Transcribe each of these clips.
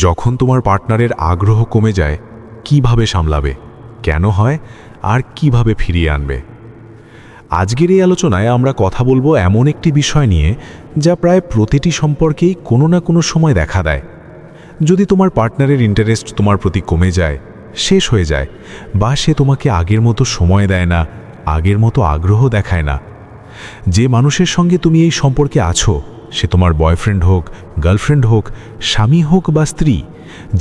যখন তোমার পার্টনারের আগ্রহ কমে যায় কিভাবে সামলাবে, কেন হয় আর কিভাবে ফিরিয়ে আনবে? আজকের এই আলোচনায় আমরা কথা বলবো এমন একটি বিষয় নিয়ে যা প্রায় প্রতিটি সম্পর্কেই কোনো না কোনো সময় দেখা দেয়। যদি তোমার পার্টনারের ইন্টারেস্ট তোমার প্রতি কমে যায়, শেষ হয়ে যায়, বা সে তোমাকে আগের মতো সময় দেয় না, আগের মতো আগ্রহ দেখায় না, যে মানুষের সঙ্গে তুমি এই সম্পর্কে আছো, সে তোমার বয়ফ্রেন্ড হোক, গার্লফ্রেন্ড হোক, স্বামী হোক বা স্ত্রী,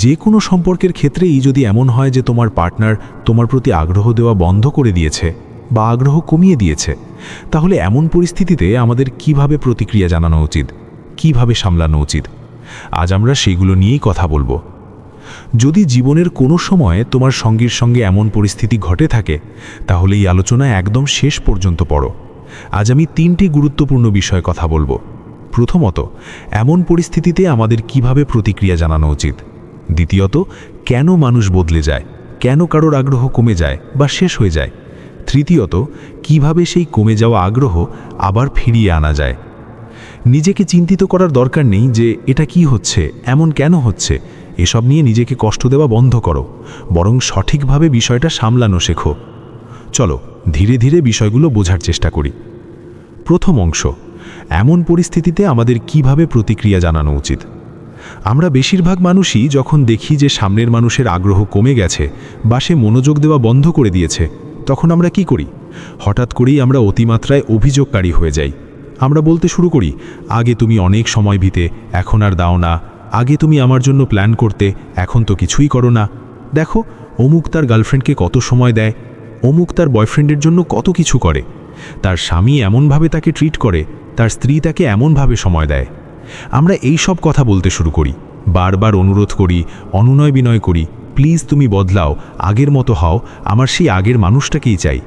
যে কোনো সম্পর্কের ক্ষেত্রেই যদি এমন হয় যে তোমার পার্টনার তোমার প্রতি আগ্রহ দেওয়া বন্ধ করে দিয়েছে বা আগ্রহ কমিয়ে দিয়েছে, তাহলে এমন পরিস্থিতিতে আমাদের কিভাবে প্রতিক্রিয়া জানানো উচিত, কিভাবে সামলানো উচিত? আজ আমরা সেগুলো নিয়েই কথা বলবো। যদি জীবনের কোনো সময় তোমার সঙ্গীর সঙ্গে এমন পরিস্থিতি ঘটে থাকে, তাহলে এই আলোচনা একদম শেষ পর্যন্ত পড়ো। আজ আমি 3টি গুরুত্বপূর্ণ বিষয়ে কথা বলবো। প্রথমত, এমন পরিস্থিতিতে আমাদের কিভাবে প্রতিক্রিয়া জানানো উচিত। দ্বিতীয়ত, কেন মানুষ বদলে যায়, কেন কারোর আগ্রহ কমে যায় বা শেষ হয়ে যায়। তৃতীয়ত, কিভাবে সেই কমে যাওয়া আগ্রহ আবার ফিরিয়ে আনা যায়। নিজেকে চিন্তিত করার দরকার নেই যে এটা কি হচ্ছে, এমন কেন হচ্ছে, এসব নিয়ে নিজেকে কষ্ট দেওয়া বন্ধ করো, বরং সঠিকভাবে বিষয়টা সামলানো শেখো। চলো ধীরে ধীরে বিষয়গুলো বোঝার চেষ্টা করি। প্রথম অংশ, এমন পরিস্থিতিতে আমাদের কিভাবে প্রতিক্রিয়া জানানো উচিত। আমরা বেশিরভাগ মানুষই যখন দেখি যে সামনের মানুষের আগ্রহ কমে গেছে বা সে মনোযোগ দেওয়া বন্ধ করে দিয়েছে, তখন আমরা কি করি? হঠাৎ করেই আমরা অতিমাত্রায় অভিযোগকারী হয়ে যাই। আমরা বলতে শুরু করি, আগে তুমি অনেক সময় দিতে, এখন আর দাও না। আগে তুমি আমার জন্য প্ল্যান করতে, এখন তো কিছুই করো না। দেখো, অমুক তার গার্লফ্রেন্ডকে কত সময় দেয়, অমুক তার বয়ফ্রেন্ডের জন্য কত কিছু করে, তার স্বামী এমনভাবে তাকে ট্রিট করে, তার স্ত্রী তাকে এমনভাবে সময় দেয়। আমরা এই সব কথা বলতে শুরু করি, বারবার অনুরোধ করি, অনুনয় বিনয় করি, প্লিজ তুমি বদলাও, আগের মতো হও, আমার সেই আগের মানুষটাকেই চাই।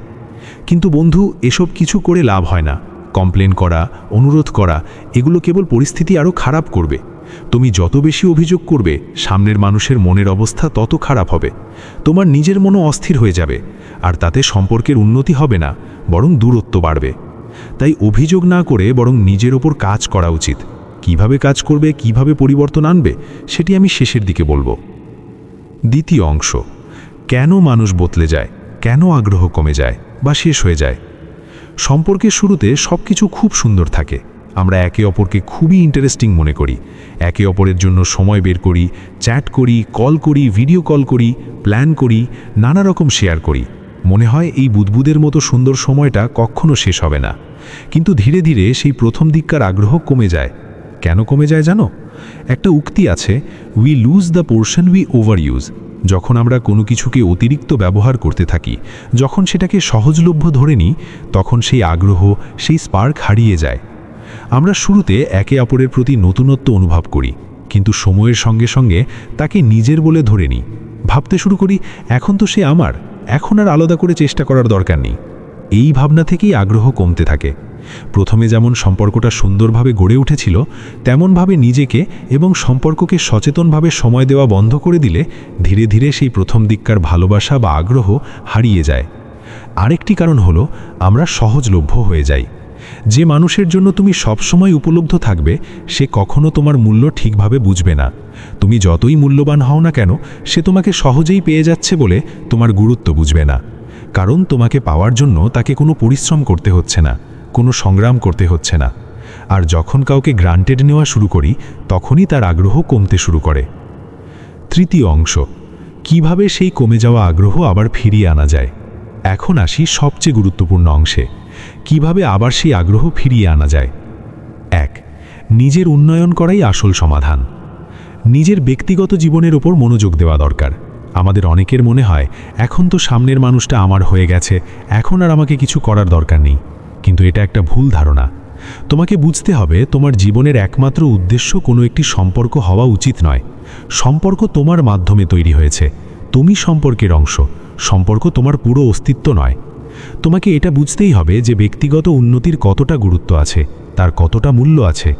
কিন্তু বন্ধু, এসব কিছু করে লাভ হয় না। কমপ্লেন করা, অনুরোধ করা, এগুলো কেবল পরিস্থিতি আরও খারাপ করবে। তুমি যত বেশি অভিযোগ করবে, সামনের মানুষের মনের অবস্থা তত খারাপ হবে। তোমার নিজের মনও অস্থির হয়ে যাবে, আর তাতে সম্পর্কের উন্নতি হবে না, বরং দূরত্ব বাড়বে। তাই অভিযোগ না করে বরং নিজের ওপর কাজ করা উচিত। কিভাবে কাজ করবে, কিভাবে পরিবর্তন আনবে, সেটি আমি শেষের দিকে বলবো। দ্বিতীয় অংশ, কেন মানুষ বদলে যায়, কেন আগ্রহ কমে যায় বা শেষ হয়ে যায়। সম্পর্কের শুরুতে সব কিছু খুব সুন্দর থাকে। আমরা একে অপরকে খুবই ইন্টারেস্টিং মনে করি, একে অপরের জন্য সময় বের করি, চ্যাট করি, কল করি, ভিডিও কল করি, প্ল্যান করি, নানা রকম শেয়ার করি। মনে হয় এই বুদবুদের মতো সুন্দর সময়টা কখনো শেষ হবে না। কিন্তু ধীরে ধীরে সেই প্রথম দিককার আগ্রহ কমে যায়। কেন কমে যায় জানো? একটা উক্তি আছে, we loose the portion we over use. যখন আমরা কোনো কিছুকে অতিরিক্ত ব্যবহার করতে থাকি, যখন সেটাকে সহজলভ্য ধরে নিই, তখন সেই আগ্রহ, সেই স্পার্ক হারিয়ে যায়। আমরা শুরুতে একে অপরের প্রতি নতুনত্ব অনুভব করি, কিন্তু সময়ের সঙ্গে সঙ্গে তাকে নিজের বলে ধরে নিই। ভাবতে শুরু করি, এখন তো সে আমার, এখন আর আলাদা করে চেষ্টা করার দরকার নেই। এই ভাবনা থেকেই আগ্রহ কমতে থাকে। প্রথমে যেমন সম্পর্কটা সুন্দরভাবে গড়ে উঠেছিল, তেমনভাবে নিজেকে এবং সম্পর্ককে সচেতনভাবে সময় দেওয়া বন্ধ করে দিলে ধীরে ধীরে সেই প্রথম দিককার ভালোবাসা বা আগ্রহ হারিয়ে যায়। আরেকটি কারণ হলো, আমরা সহজলভ্য হয়ে যাই। যে মানুষের জন্য তুমি সবসময় উপলব্ধ থাকবে, সে কখনো তোমার মূল্য ঠিকভাবে বুঝবে না। তুমি যতই মূল্যবান হও না কেন, সে তোমাকে সহজেই পেয়ে যাচ্ছে বলে তোমার গুরুত্ব বুঝবে না। কারণ তোমাকে পাওয়ার জন্য তাকে কোনো পরিশ্রম করতে হচ্ছে না, কোনো সংগ্রাম করতে হচ্ছে না। আর যখন কাউকে গ্রান্টেড নেওয়া শুরু করি, তখনই তার আগ্রহ কমতে শুরু করে। তৃতীয় অংশ, কিভাবে সেই কমে যাওয়া আগ্রহ আবার ফিরিয়ে আনা যায়। এখন আসি সবচেয়ে গুরুত্বপূর্ণ অংশে, কিভাবে আবার সেই আগ্রহ ফিরিয়ে আনা যায়। 1. নিজের উন্নয়ন করাই আসল সমাধান। নিজের ব্যক্তিগত জীবনের ওপর মনোযোগ দেওয়া দরকার। আমাদের অনেকের মনে হয়, এখন তো সামনের মানুষটা আমার হয়ে গেছে, এখন আর আমাকে কিছু করার দরকার নেই। কিন্তু এটা একটা ভুল ধারণা। তোমাকে বুঝতে হবে, তোমার জীবনের একমাত্র উদ্দেশ্য কোনো একটি সম্পর্ক হওয়া উচিত নয়। সম্পর্ক তোমার মাধ্যমে তৈরি হয়েছে, তুমি সম্পর্কের অংশ, সম্পর্ক তোমার পুরো অস্তিত্ব নয়। তোমাকে এটা বুঝতেই হবে যে ব্যক্তিগত উন্নতির কতটা গুরুত্ব আছে, তার কতটা মূল্য আছে।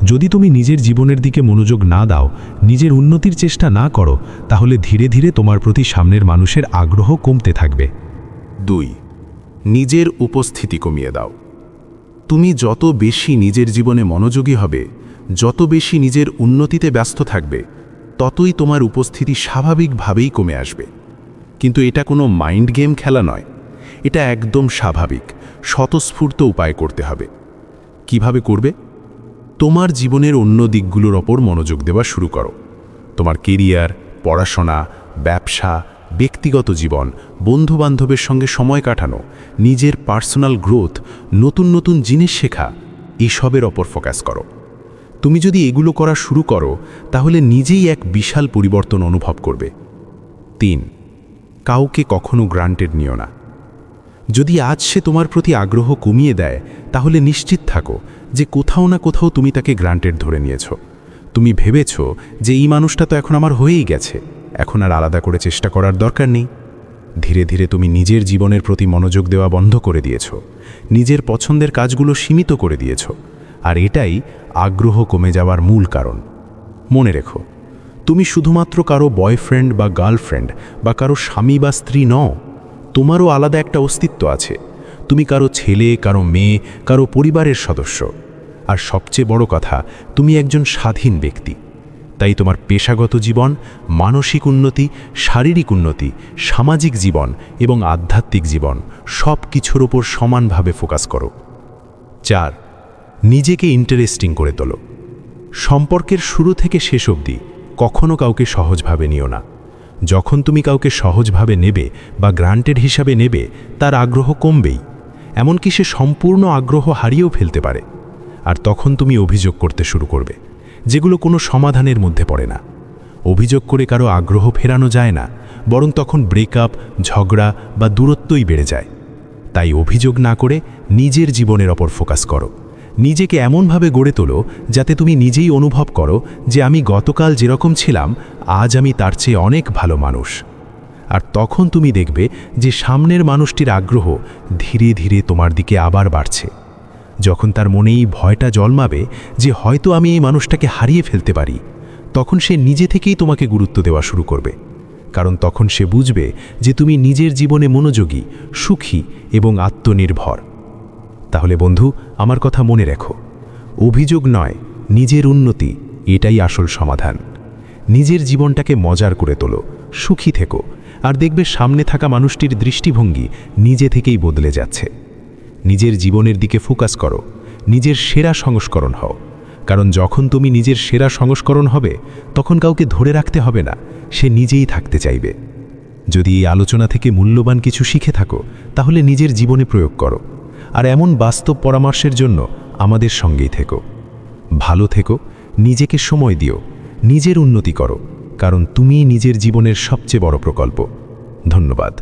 যদি তুমি নিজের জীবনের দিকে মনোযোগ না দাও, নিজের উন্নতির চেষ্টা না করো, তাহলে ধীরে ধীরে তোমার প্রতি সামনের মানুষের আগ্রহ কমতে থাকবে। 2. নিজের উপস্থিতি কমিয়ে দাও। তুমি যত বেশি নিজের জীবনে মনোযোগী হবে, যত বেশি নিজের উন্নতিতে ব্যস্ত থাকবে, ততই তোমার উপস্থিতি স্বাভাবিকভাবেই কমে আসবে। কিন্তু এটা কোনো মাইন্ড গেম খেলা নয়, এটা একদম স্বাভাবিক স্বতঃস্ফূর্ত উপায় করতে হবে। কিভাবে করবে? তোমার জীবনের অন্য দিকগুলোর ওপর মনোযোগ দেওয়া শুরু করো। তোমার কেরিয়ার, পড়াশোনা, ব্যবসা, ব্যক্তিগত জীবন, বন্ধুবান্ধবের সঙ্গে সময় কাটানো, নিজের পার্সোনাল গ্রোথ, নতুন নতুন জিনিস শেখা, এসবের ওপর ফোকাস করো। তুমি যদি এগুলো করা শুরু করো তাহলে নিজেই এক বিশাল পরিবর্তন অনুভব করবে। 3. কাউকে কখনো গ্রান্টেড নিও না। যদি আজ সে তোমার প্রতি আগ্রহ কমিয়ে দেয় তাহলে নিশ্চিত থাকো যে কোথাও না কোথাও তুমি তাকে গ্রান্টেড ধরে নিয়েছ। তুমি ভেবেছ যে এই মানুষটা তো এখন আমার হয়েই গেছে, এখন আর আলাদা করে চেষ্টা করার দরকার নেই। ধীরে ধীরে তুমি নিজের জীবনের প্রতি মনোযোগ দেওয়া বন্ধ করে দিয়েছ, নিজের পছন্দের কাজগুলো সীমিত করে দিয়েছ, আর এটাই আগ্রহ কমে যাওয়ার মূল কারণ। মনে রেখো, তুমি শুধুমাত্র কারো বয়ফ্রেন্ড বা গার্লফ্রেন্ড বা কারো স্বামী বা স্ত্রী নও, তোমারও আলাদা একটা অস্তিত্ব আছে। তুমি কারো ছেলে, কারো মেয়ে, কারো পরিবারের সদস্য। আর সবচেয়ে বড় কথা, তুমি একজন স্বাধীন ব্যক্তি। তাই তোমার পেশাগত জীবন, মানসিক উন্নতি, শারীরিক উন্নতি, সামাজিক জীবন এবং আধ্যাত্মিক জীবন সব কিছুর ওপর সমানভাবে ফোকাস করো। 4. নিজেকে ইন্টারেস্টিং করে তোলো। সম্পর্কের শুরু থেকে শেষ অবধি কখনো কাউকে সহজভাবে নিও না। যখন তুমি কাউকে সহজভাবে নেবে বা গ্রান্টেড হিসাবে নেবে, তার আগ্রহ কমবেই, এমনকি সে সম্পূর্ণ আগ্রহ হারিয়েও ফেলতে পারে। আর তখন তুমি অভিযোগ করতে শুরু করবে, যেগুলো কোনো সমাধানের মধ্যে পড়ে না। অভিযোগ করে কারো আগ্রহ ফেরানো যায় না, বরং তখন ব্রেকআপ, ঝগড়া বা দূরত্বই বেড়ে যায়। তাই অভিযোগ না করে নিজের জীবনের ওপর ফোকাস করো। নিজেকে এমনভাবে গড়ে তোলো যাতে তুমি নিজেই অনুভব করো যে আমি গতকাল যেরকম ছিলাম আজ আমি তার চেয়ে অনেক ভালো মানুষ। আর তখন তুমি দেখবে যে সামনের মানুষটির আগ্রহ ধীরে ধীরে তোমার দিকে আবার বাড়ছে। যখন তার মনেই ভয়টা জন্মাবে যে হয়তো আমি এই মানুষটাকে হারিয়ে ফেলতে পারি, তখন সে নিজে থেকেই তোমাকে গুরুত্ব দেওয়া শুরু করবে। কারণ তখন সে বুঝবে যে তুমি নিজের জীবনে মনোযোগী, সুখী এবং আত্মনির্ভর। তাহলে বন্ধু, আমার কথা মনে রেখো, অভিযোগ নয়, নিজের উন্নতি, এটাই আসল সমাধান। নিজের জীবনটাকে মজার করে তোলো, সুখী থেকো, আর দেখবে সামনে থাকা মানুষটির দৃষ্টিভঙ্গি নিজে থেকেই বদলে যাচ্ছে। নিজের জীবনের দিকে ফোকাস করো, নিজের সেরা সংস্করণ হও। কারণ যখন তুমি নিজের সেরা সংস্করণ হবে, তখন কাউকে ধরে রাখতে হবে না, সে নিজেই থাকতে চাইবে। যদি এই আলোচনা থেকে মূল্যবান কিছু শিখে থাকো, তাহলে নিজের জীবনে প্রয়োগ করো। আর এমন বাস্তব পরামর্শের জন্য আমাদের সঙ্গেই থেকো। ভালো থেকো, নিজেকে সময় দিও, নিজের উন্নতি করো, কারণ তুমিই নিজের জীবনের সবচেয়ে বড় প্রকল্প। ধন্যবাদ।